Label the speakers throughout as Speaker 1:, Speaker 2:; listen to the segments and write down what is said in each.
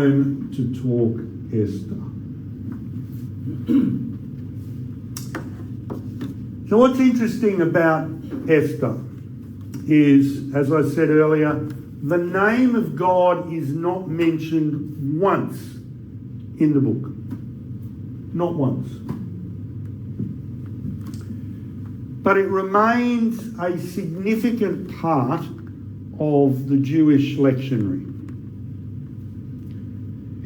Speaker 1: home to talk Esther. So what's interesting about Esther is, as I said earlier, the name of God is not mentioned once in the book. Not once. But it remains a significant part of the Jewish lectionary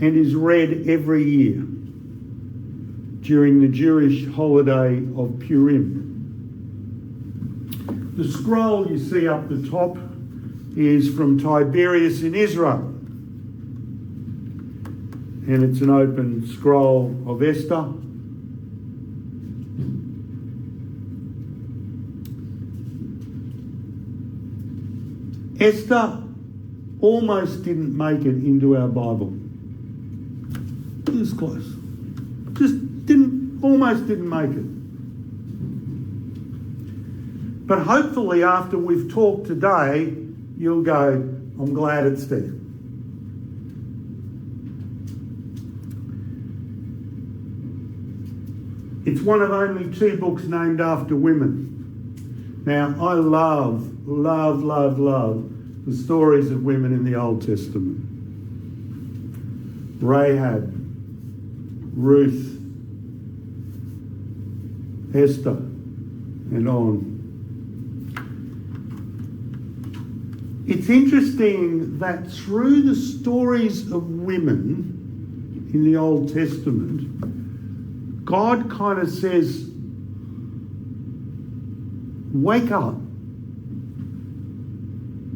Speaker 1: and is read every year during the Jewish holiday of Purim. The scroll you see up the top is from Tiberius in Israel. And it's an open scroll of Esther. Esther almost didn't make it into our Bible. It was close. Almost didn't make it. But hopefully after we've talked today, you'll go, I'm glad it's there. It's one of only 2 books named after women. Now, I love the stories of women in the Old Testament. Rahab, Ruth, Esther, and on. It's interesting that through the stories of women in the Old Testament, God kind of says, wake up.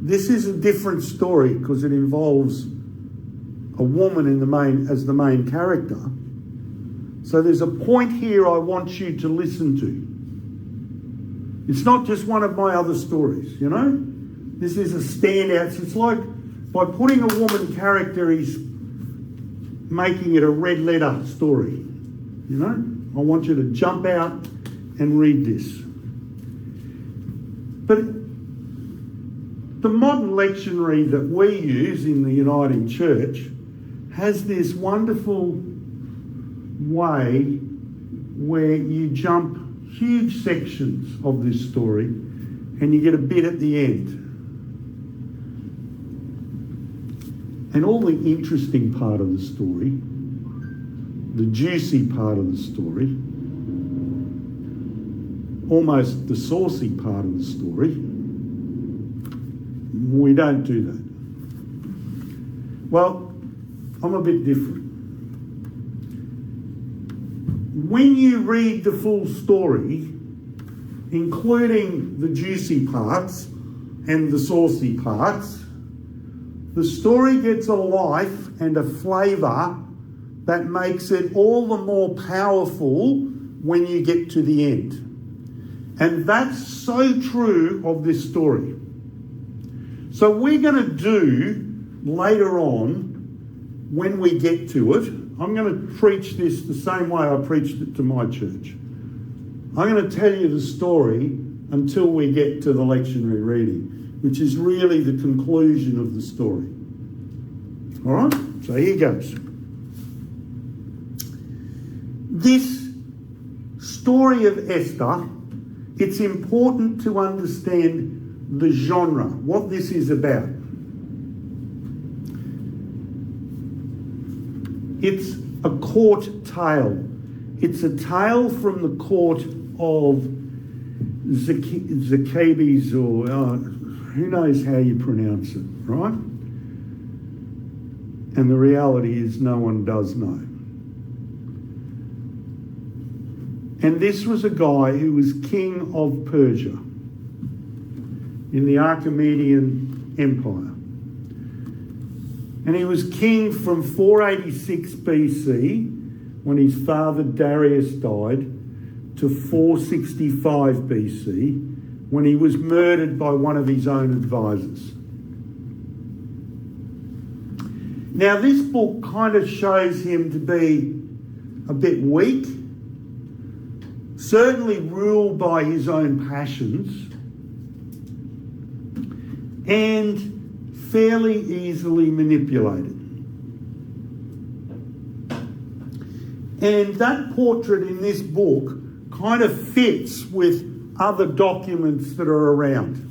Speaker 1: This is a different story because it involves a woman as the main character. So there's a point here I want you to listen to. It's not just one of my other stories, you know? This is a standout. It's like by putting a woman character, he's making it a red letter story. You know? I want you to jump out and read this. But the modern lectionary that we use in the Uniting Church has this wonderful way where you jump huge sections of this story and you get a bit at the end. And all the interesting part of the story, the juicy part of the story, almost the saucy part of the story, we don't do that. Well, I'm a bit different. When you read the full story, including the juicy parts and the saucy parts, the story gets a life and a flavour that makes it all the more powerful when you get to the end. And that's so true of this story. So we're going to do later on, when we get to it, I'm going to preach this the same way I preached it to my church. I'm going to tell you the story until we get to the lectionary reading, which is really the conclusion of the story. All right? So here goes. This story of Esther, it's important to understand the genre, what this is about. It's a court tale. It's a tale from the court of Zacchaeus, or who knows how you pronounce it, right? And the reality is no one does know. And this was a guy who was king of Persia in the Achaemenid Empire. And he was king from 486 BC, when his father Darius died, to 465 BC, when he was murdered by one of his own advisors. Now, this book kind of shows him to be a bit weak, certainly ruled by his own passions, and fairly easily manipulated. And that portrait in this book kind of fits with other documents that are around.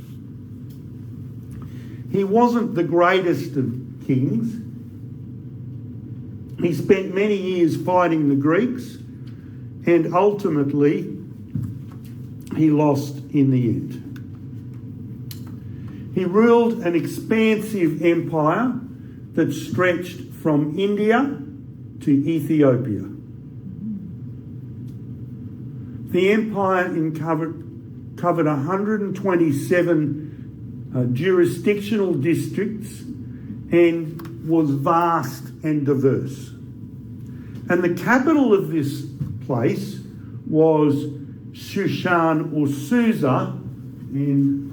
Speaker 1: He wasn't the greatest of kings. He spent many years fighting the Greeks, and ultimately he lost in the end. He ruled an expansive empire that stretched from India to Ethiopia. The empire covered 127 jurisdictional districts and was vast and diverse. And the capital of this place was Shushan or Susa, and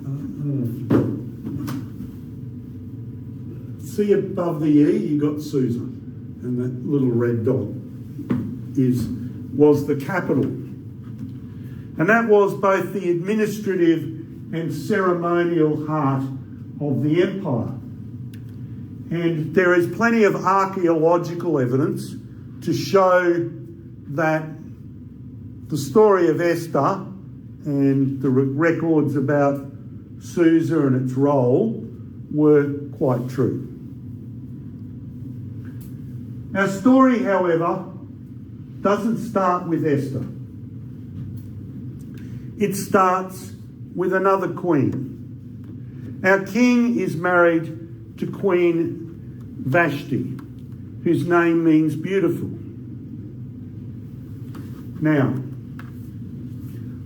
Speaker 1: see above the E, you got Susa, and that little red dot was the capital. And that was both the administrative and ceremonial heart of the empire. And there is plenty of archaeological evidence to show that the story of Esther and the records about Susa and its role were quite true. Our story, however, doesn't start with Esther. It starts with another queen. Our king is married to Queen Vashti, whose name means beautiful. Now,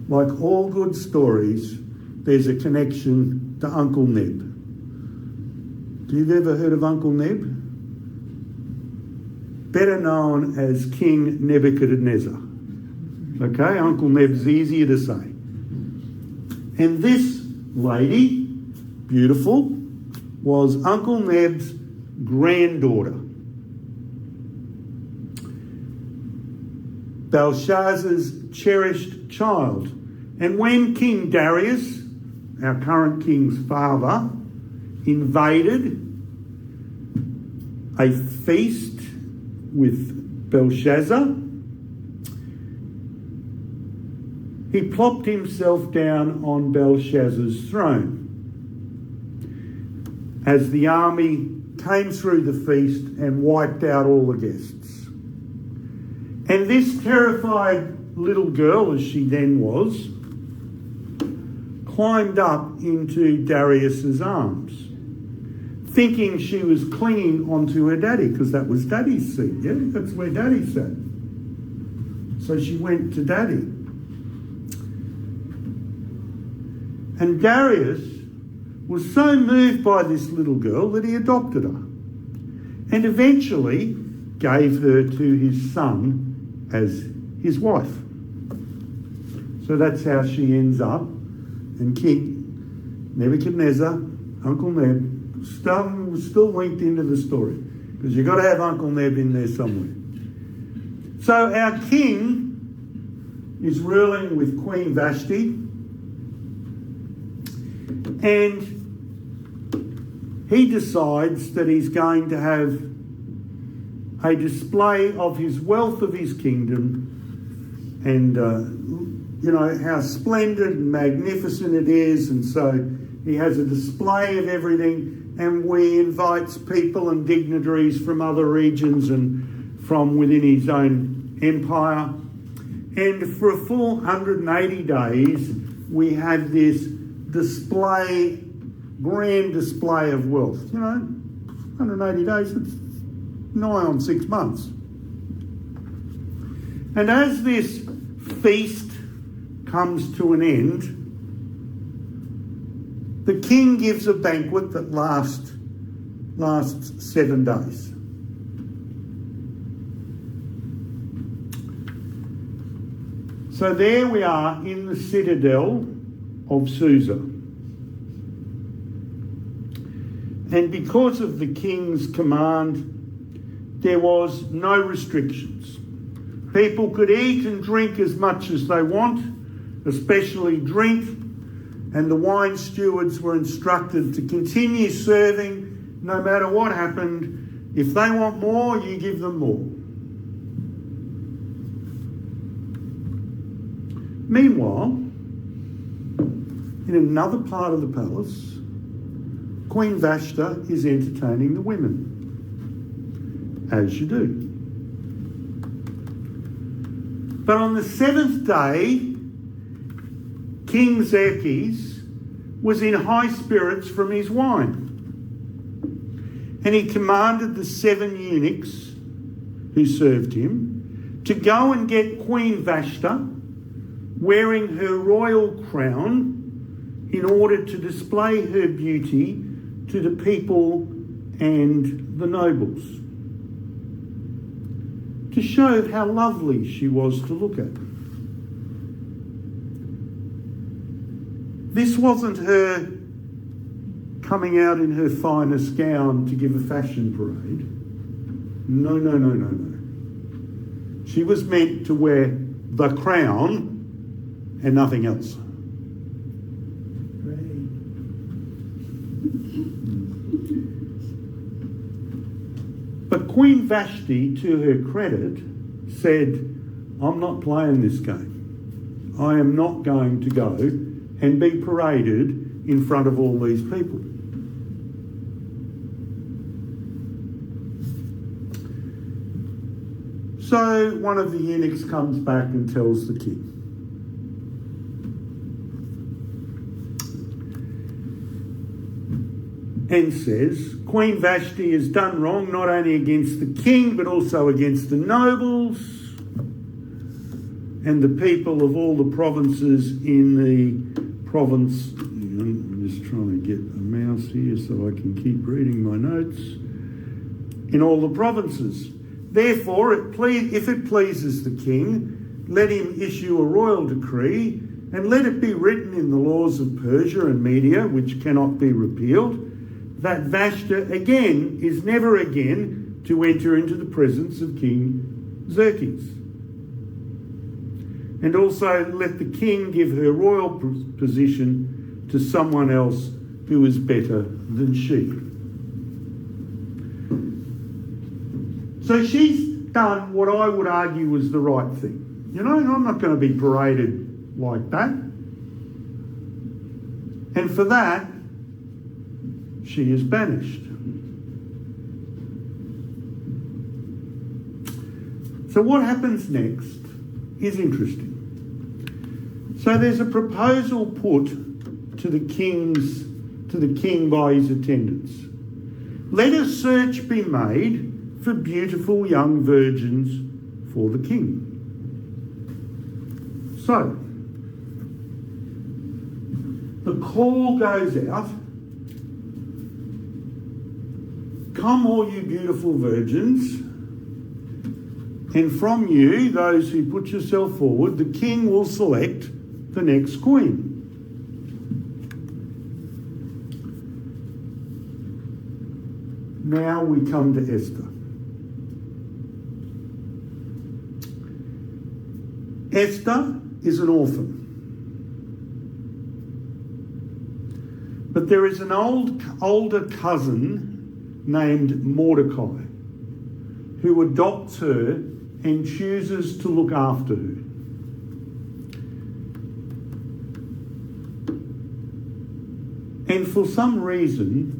Speaker 1: like all good stories, there's a connection to Uncle Neb. Do you ever heard of Uncle Neb? Better known as King Nebuchadnezzar. Okay, Uncle Neb's easier to say. And this lady, beautiful, was Uncle Neb's granddaughter. Belshazzar's cherished child. And when King Darius, our current king's father, invaded a feast with Belshazzar, he plopped himself down on Belshazzar's throne. As the army came through the feast and wiped out all the guests. And this terrified little girl, as she then was, climbed up into Darius's arms, thinking she was clinging onto her daddy, because that was daddy's seat, yeah? That's where daddy sat. So she went to daddy. And Darius was so moved by this little girl that he adopted her and eventually gave her to his son as his wife. So that's how she ends up. And King Nebuchadnezzar, Uncle Neb, still linked into the story, because you've got to have Uncle Neb in there somewhere. So our king is ruling with Queen Vashti, and he decides that he's going to have a display of his wealth of his kingdom and, how splendid and magnificent it is. And so he has a display of everything, and he invites people and dignitaries from other regions and from within his own empire. And for a full 180 days, we have this display, grand display of wealth. 180 days, it's nigh on 6 months. And as this feast comes to an end, the king gives a banquet that lasts 7 days. So there we are in the citadel of Susa. And because of the king's command, there was no restrictions. People could eat and drink as much as they want, especially drink, and the wine stewards were instructed to continue serving no matter what happened. If they want more, you give them more. Meanwhile, in another part of the palace, Queen Vashta is entertaining the women, as you do. But on the seventh day, King Xerxes was in high spirits from his wine. And he commanded the 7 eunuchs who served him to go and get Queen Vashta wearing her royal crown in order to display her beauty to the people and the nobles, to show how lovely she was to look at. This wasn't her coming out in her finest gown to give a fashion parade. No. She was meant to wear the crown and nothing else. But Queen Vashti, to her credit, said, I'm not playing this game. I am not going to go and be paraded in front of all these people. So one of the eunuchs comes back and tells the king. And says, Queen Vashti has done wrong not only against the king but also against the nobles and the people of all the provinces in the province. I'm just trying to get a mouse here so I can keep reading my notes. In all the provinces. Therefore, if it pleases the king, let him issue a royal decree and let it be written in the laws of Persia and Media, which cannot be repealed, that Vashta again is never again to enter into the presence of King Xerxes. And also let the king give her royal position to someone else who is better than she. So she's done what I would argue was the right thing. You know, I'm not going to be paraded like that. And for that, she is banished. So what happens next is interesting. So there's a proposal put to the king by his attendants. Let a search be made for beautiful young virgins for the king. So the call goes out. Come all you beautiful virgins, and from you, those who put yourself forward, the king will select the next queen. Now we come to Esther. Esther is an orphan. But there is an older cousin named Mordecai who adopts her and chooses to look after her. And for some reason,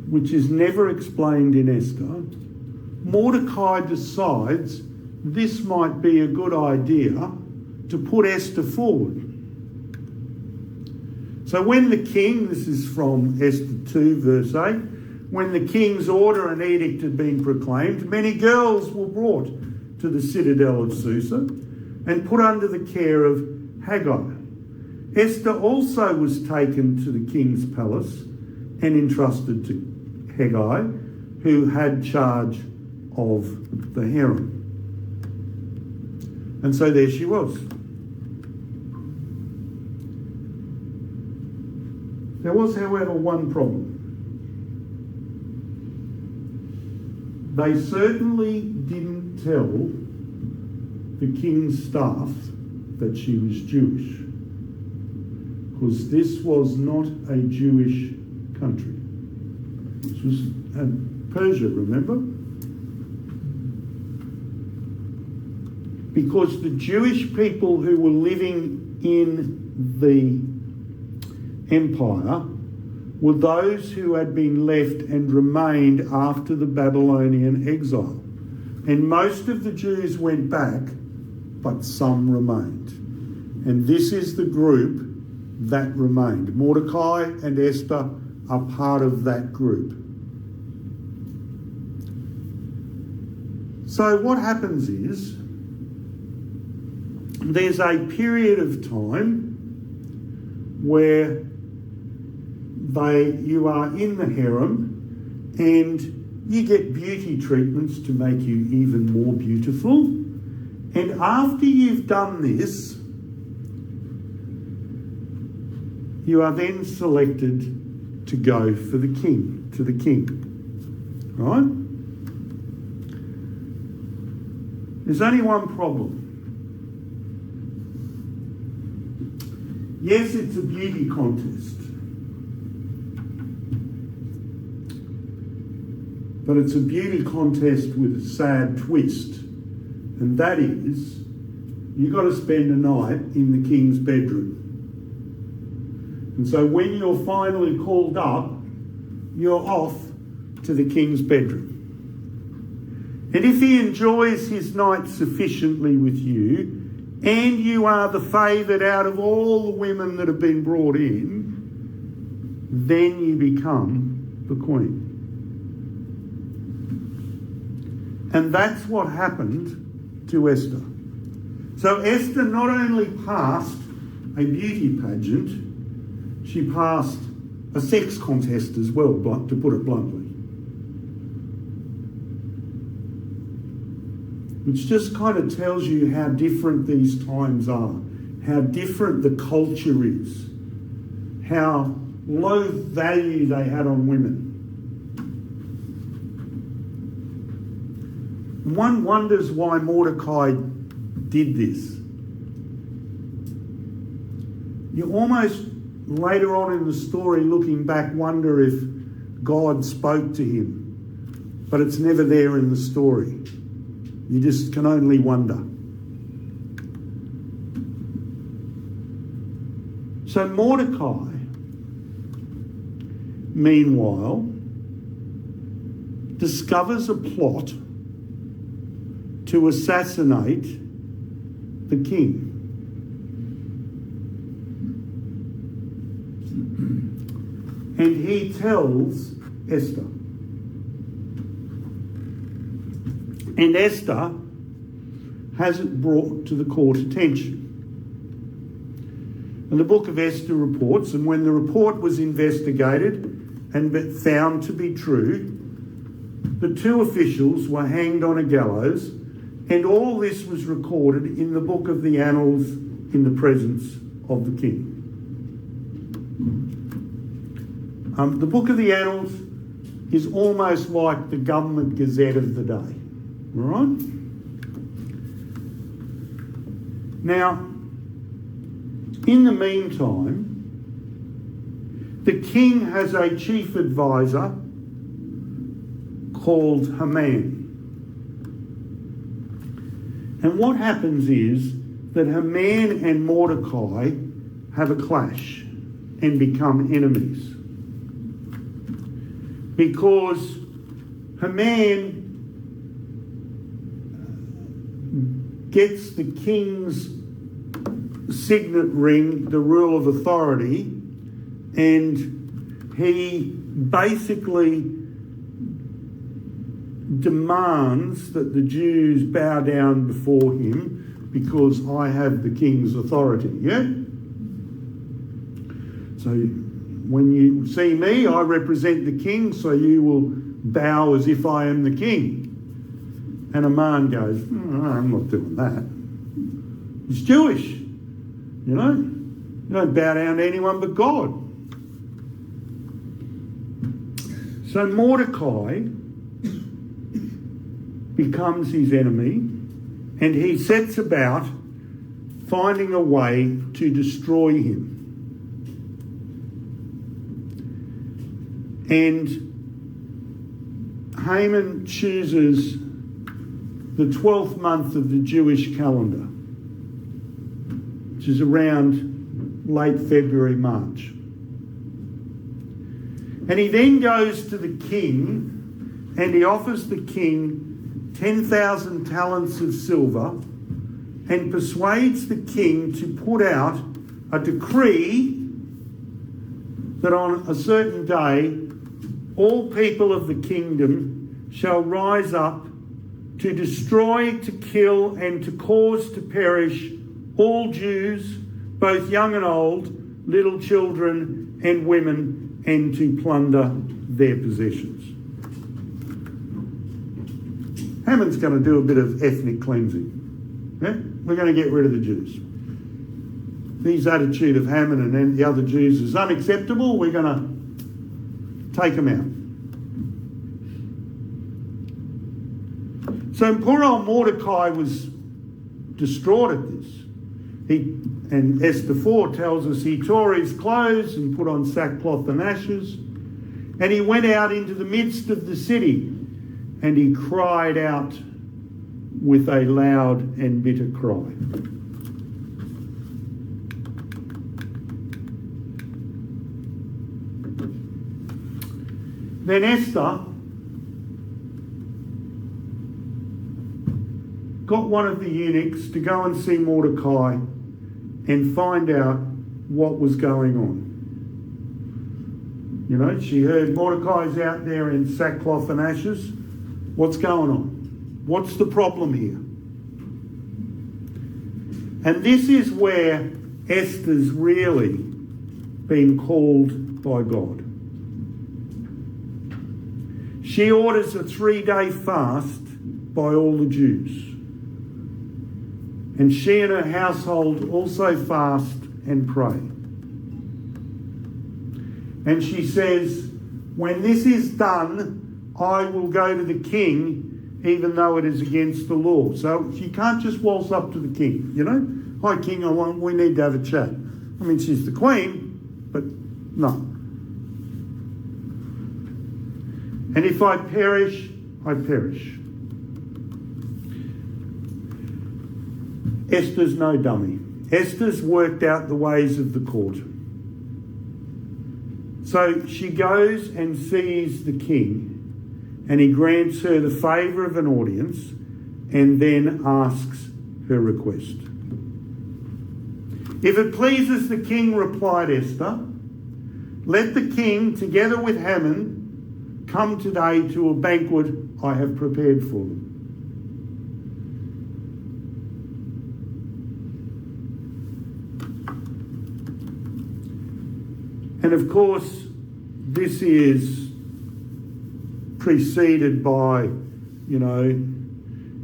Speaker 1: which is never explained in Esther, Mordecai decides this might be a good idea to put Esther forward. So when the king, this is from Esther 2 verse 8, when the king's order and edict had been proclaimed, many girls were brought to the citadel of Susa and put under the care of Haggai. Esther also was taken to the king's palace and entrusted to Haggai, who had charge of the harem. And so there she was. There was, however, one problem. They certainly didn't tell the king's staff that she was Jewish, because this was not a Jewish country. This was Persia, remember? because the Jewish people who were living in the empire were those who had been left and remained after the Babylonian exile. And most of the Jews went back, but some remained. And this is the group that remained. Mordecai and Esther are part of that group. So what happens is, there's a period of time where you are in the harem and you get beauty treatments to make you even more beautiful. And after you've done this, you are then selected to go to the king. Right? There's only one problem. Yes, it's a beauty contest. But it's a beauty contest with a sad twist. And that is, you've got to spend a night in the king's bedroom. And so when you're finally called up, you're off to the king's bedroom. And if he enjoys his night sufficiently with you, and you are the favoured out of all the women that have been brought in, then you become the queen. And that's what happened to Esther. So Esther not only passed a beauty pageant, she passed a sex contest as well, to put it bluntly. Which just kind of tells you how different these times are, how different the culture is, how low value they had on women. One wonders why Mordecai did this. You almost, later on in the story, looking back, wonder if God spoke to him. But it's never there in the story. You just can only wonder. So Mordecai, meanwhile, discovers a plot to assassinate the king. And he tells Esther. And Esther has it brought to the court attention. And the book of Esther reports, and when the report was investigated and found to be true, the two officials were hanged on a gallows, and all this was recorded in the book of the annals in the presence of the king. The book of the annals is almost like the government gazette of the day. All right? Now, in the meantime, the king has a chief advisor called Haman. And what happens is that Haman and Mordecai have a clash and become enemies. Because Haman gets the king's signet ring, the rule of authority, and he basically demands that the Jews bow down before him because I have the king's authority, yeah? So when you see me, I represent the king, so you will bow as if I am the king. And Haman goes, I'm not doing that. He's Jewish, you know? You don't bow down to anyone but God. So Mordecai becomes his enemy, and he sets about finding a way to destroy him. And Haman chooses the 12th month of the Jewish calendar, which is around late February, March. And he then goes to the king and he offers the king 10,000 talents of silver and persuades the king to put out a decree that on a certain day all people of the kingdom shall rise up to destroy, to kill, and to cause to perish all Jews, both young and old, little children and women, and to plunder their possessions. Haman's going to do a bit of ethnic cleansing. Yeah? We're going to get rid of the Jews. His attitude of Haman and the other Jews is unacceptable. We're going to take them out. So poor old Mordecai was distraught at this. And Esther 4 tells us he tore his clothes and put on sackcloth and ashes. And he went out into the midst of the city and he cried out with a loud and bitter cry. Then Esther got one of the eunuchs to go and see Mordecai and find out what was going on. You know, she heard Mordecai's out there in sackcloth and ashes. What's going on? What's the problem here? And this is where Esther's really been called by God. She orders a 3-day fast by all the Jews. And she and her household also fast and pray. And she says, when this is done, I will go to the king, even though it is against the law. So she can't just waltz up to the king, you know. Hi, king, we need to have a chat. I mean, she's the queen, but no. And if I perish, I perish. Esther's no dummy. Esther's worked out the ways of the court. So she goes and sees the king, and he grants her the favour of an audience and then asks her request. If it pleases the king, replied Esther, let the king, together with Haman, come today to a banquet I have prepared for them. And of course, this is preceded by, you know,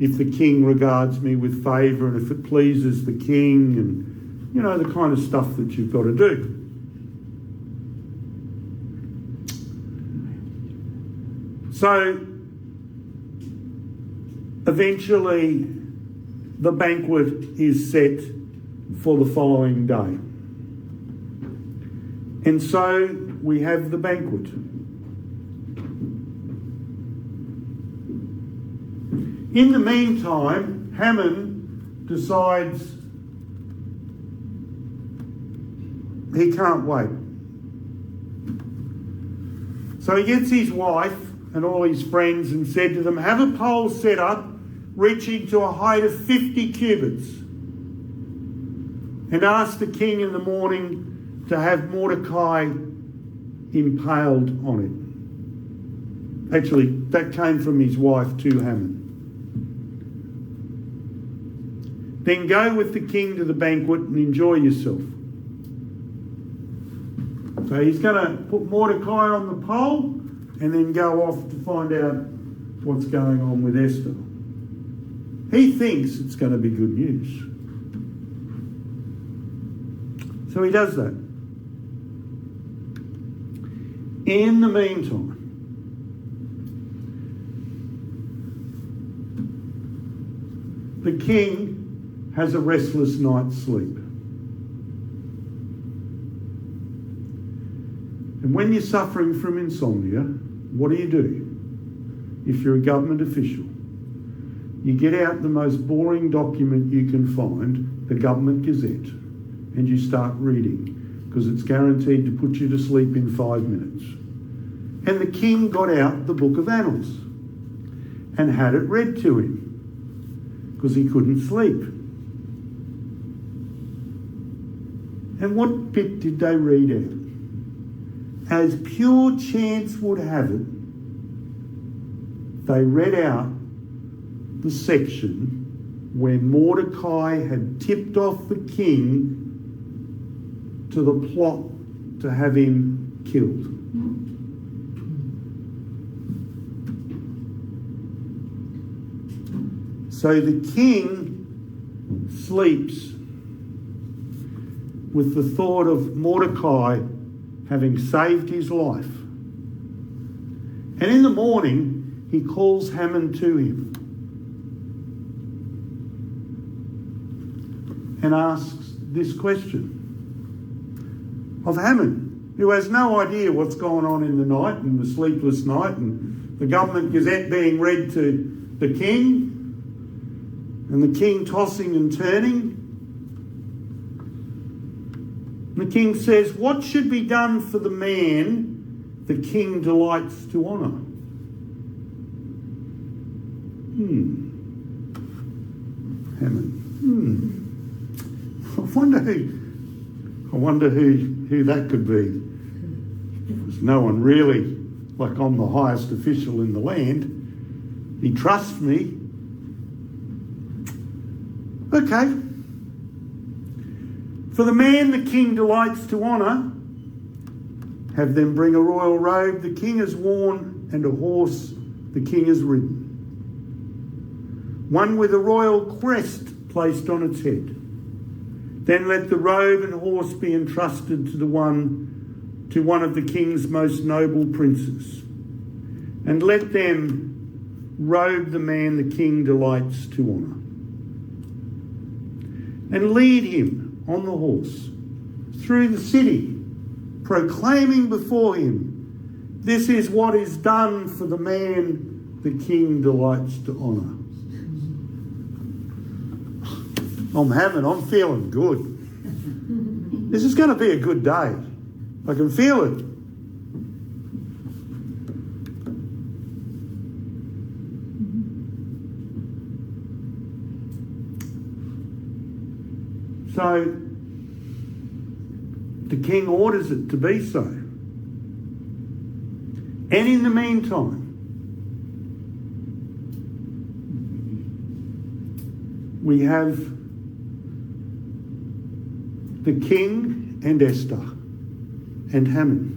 Speaker 1: if the king regards me with favour and if it pleases the king and, you know, the kind of stuff that you've got to do. So, eventually, the banquet is set for the following day. And so we have the banquet. In the meantime, Haman decides he can't wait. So he gets his wife and all his friends and said to them, have a pole set up reaching to a height of 50 cubits and ask the king in the morning to have Mordecai impaled on it. Actually, that came from his wife to Haman. Then go with the king to the banquet and enjoy yourself. So he's going to put Mordecai on the pole and then go off to find out what's going on with Esther. He thinks it's going to be good news. So he does that. In the meantime, the king has a restless night's sleep. And when you're suffering from insomnia, what do? If you're a government official, you get out the most boring document you can find, the Government Gazette, and you start reading, because it's guaranteed to put you to sleep in 5 minutes. And the king got out the Book of Annals and had it read to him, because he couldn't sleep. And what bit did they read out? As pure chance would have it, they read out the section where Mordecai had tipped off the king to the plot to have him killed. So the king sleeps with the thought of Mordecai having saved his life. And in the morning, he calls Haman to him and asks this question of Haman, who has no idea what's going on in the night and the sleepless night and the Government Gazette being read to the king and the king tossing and turning. The king says, what should be done for the man the king delights to honour? Haman. I wonder who that could be. There's no one really, like I'm the highest official in the land. He trusts me. Okay. For the man the king delights to honour, have them bring a royal robe the king has worn and a horse the king has ridden, one with a royal crest placed on its head. Then let the robe and horse be entrusted to one of the king's most noble princes, and let them robe the man the king delights to honour, and lead him on the horse through the city, proclaiming before him, this is what is done for the man the king delights to honour. I'm feeling good. This is going to be a good day. I can feel it. So the king orders it to be so. And in the meantime, we have the king and Esther and Haman.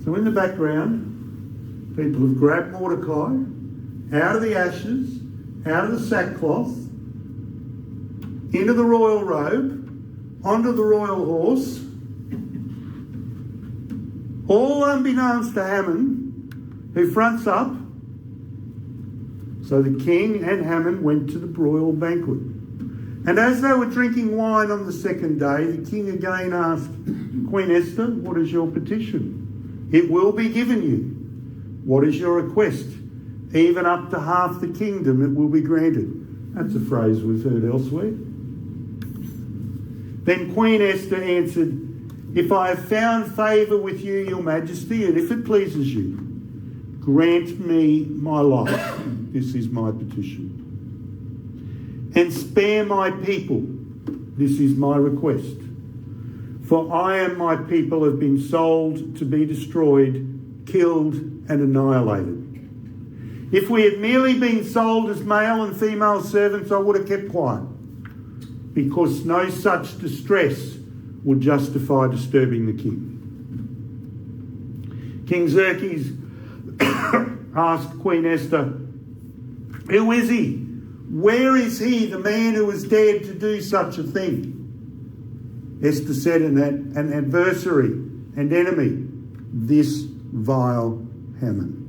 Speaker 1: So in the background, people have grabbed Mordecai out of the ashes, out of the sackcloth, into the royal robe, onto the royal horse, all unbeknownst to Haman, who fronts up. So the king and Haman went to the royal banquet. And as they were drinking wine on the second day, the king again asked Queen Esther, what is your petition? It will be given you. What is your request? Even up to half the kingdom it will be granted. That's a phrase we've heard elsewhere. Then Queen Esther answered, if I have found favour with you, your majesty, and if it pleases you, grant me my life. This is my petition. And spare my people. This is my request. For I and my people have been sold to be destroyed, killed and annihilated. If we had merely been sold as male and female servants, I would have kept quiet, because no such distress would justify disturbing the king. King Xerxes asked Queen Esther, who is he? Where is he, the man who has dared to do such a thing? Esther said, an adversary and enemy, this vile Haman.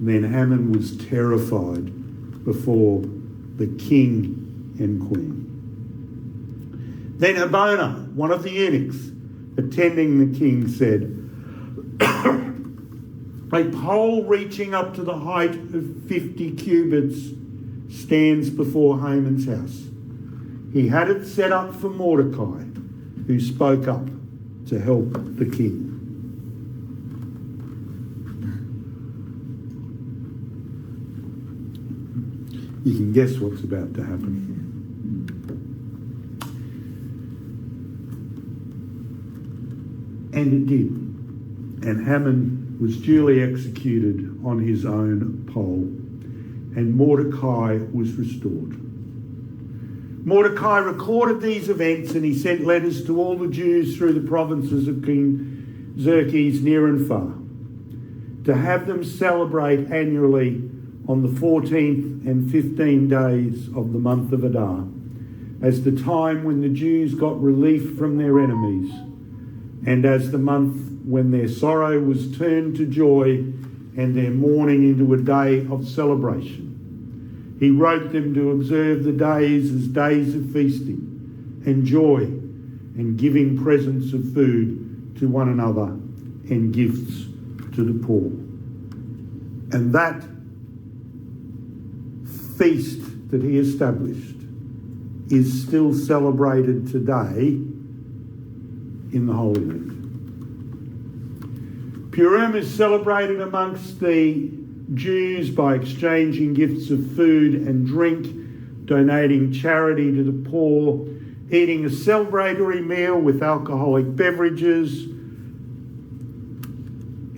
Speaker 1: Then Haman was terrified before the king and queen. Then Harbona, one of the eunuchs attending the king, said, A pole reaching up to the height of 50 cubits stands before Haman's house. He had it set up for Mordecai, who spoke up to help the king. You can guess what's about to happen. And it did. And Haman was duly executed on his own pole, and Mordecai was restored. Mordecai recorded these events, and he sent letters to all the Jews through the provinces of King Xerxes near and far, to have them celebrate annually on the 14th and 15 days of the month of Adar, as the time when the Jews got relief from their enemies, and as the month when their sorrow was turned to joy and their mourning into a day of celebration. He wrote them to observe the days as days of feasting and joy, and giving presents of food to one another and gifts to the poor. And that feast that he established is still celebrated today in the Holy Land. Purim is celebrated amongst the Jews by exchanging gifts of food and drink, donating charity to the poor, eating a celebratory meal with alcoholic beverages,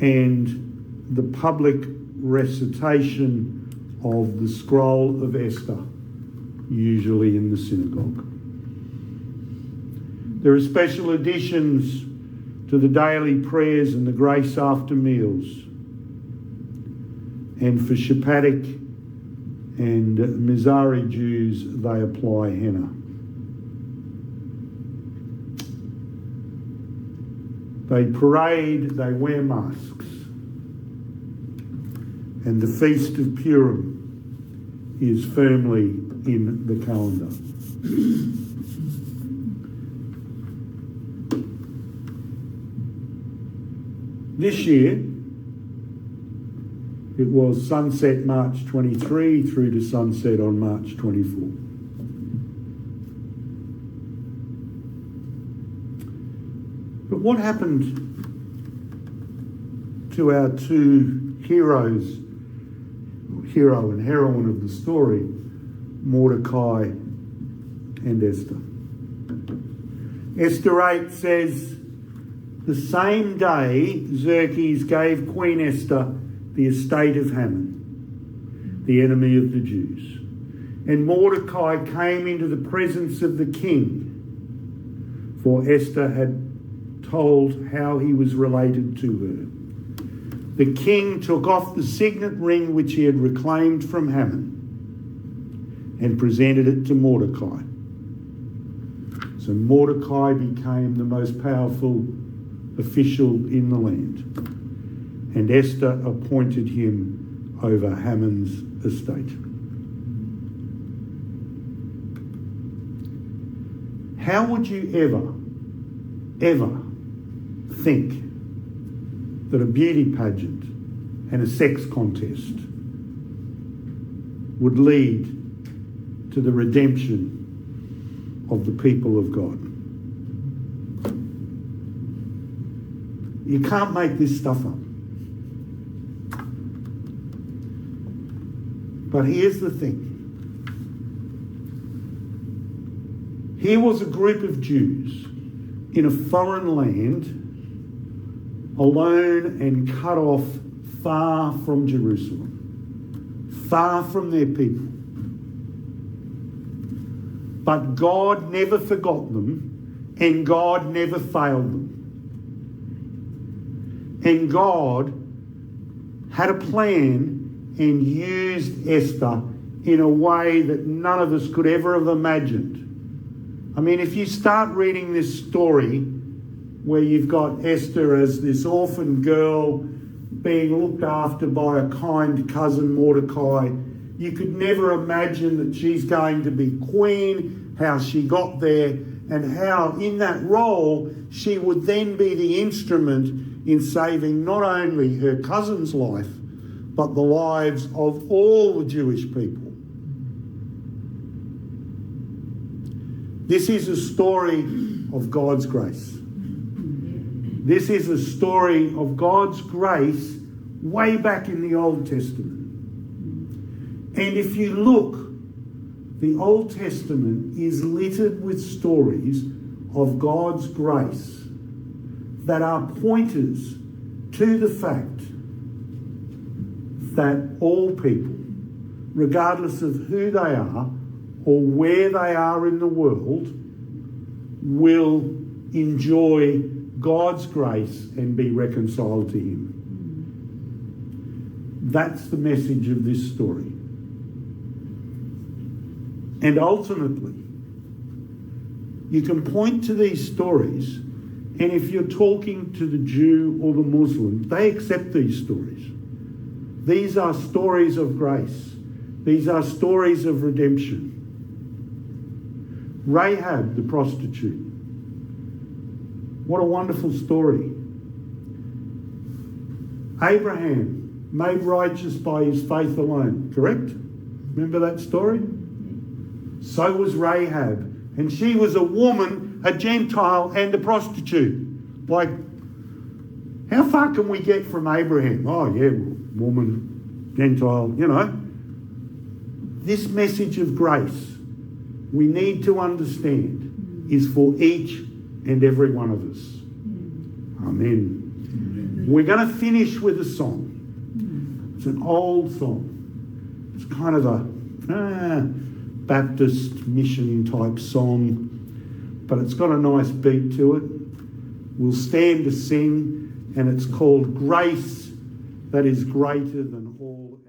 Speaker 1: and the public recitation of the scroll of Esther, usually in the synagogue. There are special additions to the daily prayers and the grace after meals. And for Shephatic and Mizrahi Jews, they apply henna. They parade, they wear masks. And the Feast of Purim is firmly in the calendar. This year, it was sunset March 23 through to sunset on March 24. But what happened to our two heroes, hero and heroine of the story, Mordecai and Esther? Esther 8 says, the same day Xerxes gave Queen Esther the estate of Haman, the enemy of the Jews. And Mordecai came into the presence of the king, for Esther had told how he was related to her. The king took off the signet ring which he had reclaimed from Haman and presented it to Mordecai. So Mordecai became the most powerful official in the land, and Esther appointed him over Haman's estate. How would you ever think that a beauty pageant and a sex contest would lead to the redemption of the people of God? You can't make this stuff up. But here's the thing. Here was a group of Jews in a foreign land, alone and cut off far from Jerusalem, far from their people. But God never forgot them, and God never failed them. And God had a plan and used Esther in a way that none of us could ever have imagined. I mean, if you start reading this story where you've got Esther as this orphan girl being looked after by a kind cousin, Mordecai, you could never imagine that she's going to be queen, how she got there, and how in that role she would then be the instrument in saving not only her cousin's life, but the lives of all the Jewish people. This is a story of God's grace. This is a story of God's grace way back in the Old Testament. And if you look, the Old Testament is littered with stories of God's grace that are pointers to the fact that all people, regardless of who they are or where they are in the world, will enjoy God's grace and be reconciled to Him. That's the message of this story. And ultimately, you can point to these stories, and if you're talking to the Jew or the Muslim, they accept these stories. These are stories of grace. These are stories of redemption. Rahab, the prostitute. What a wonderful story. Abraham, made righteous by his faith alone, correct? Remember that story? So was Rahab. And she was a woman, a Gentile, and a prostitute. Like, how far can we get from Abraham? Oh, yeah, woman, Gentile, you know. This message of grace, we need to understand, is for each and every one of us. Amen. We're going to finish with a song. It's an old song. It's kind of a Baptist mission type song, but it's got a nice beat to it. We'll stand to sing, and it's called Grace That Is Greater Than All.